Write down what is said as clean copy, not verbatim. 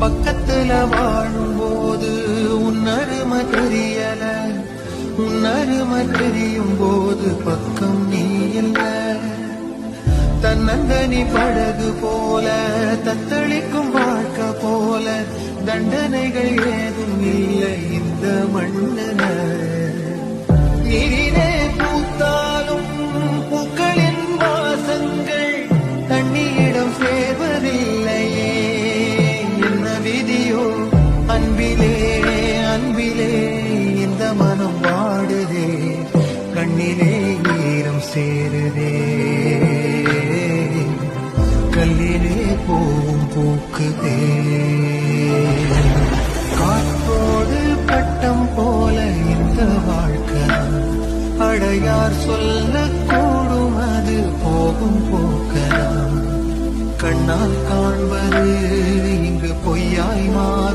பக்கத்துல வாழும்போது உன்னருமை தெரியல, உன்னருமை தெரியும் போது பக்கம் நீ இல்ல. தன்னந்தனி படகு போல தத்தளிக்கும் வாழ்க்கை போல தண்டனைகள் ஏதும் இல்லை இந்த மண்ணுல. நீரிலே பூத்தாலும் பூக்களின் வாசங்கள் தண்ணியிடம் சேர்வதில்லையே. என்ன விதியோ அன்பிலே அன்பிலே இந்த மனம் வாடுதே, கண்ணிலே ஈரம் சேருதே, கல்லிலே போவும் பூக்குதே. காற்றோடு பட்டம் போல இந்த வாழ்க்கை, அடையார் சொல்லக்கூடும் அது போகும் போக்கலாம். கண்ணால்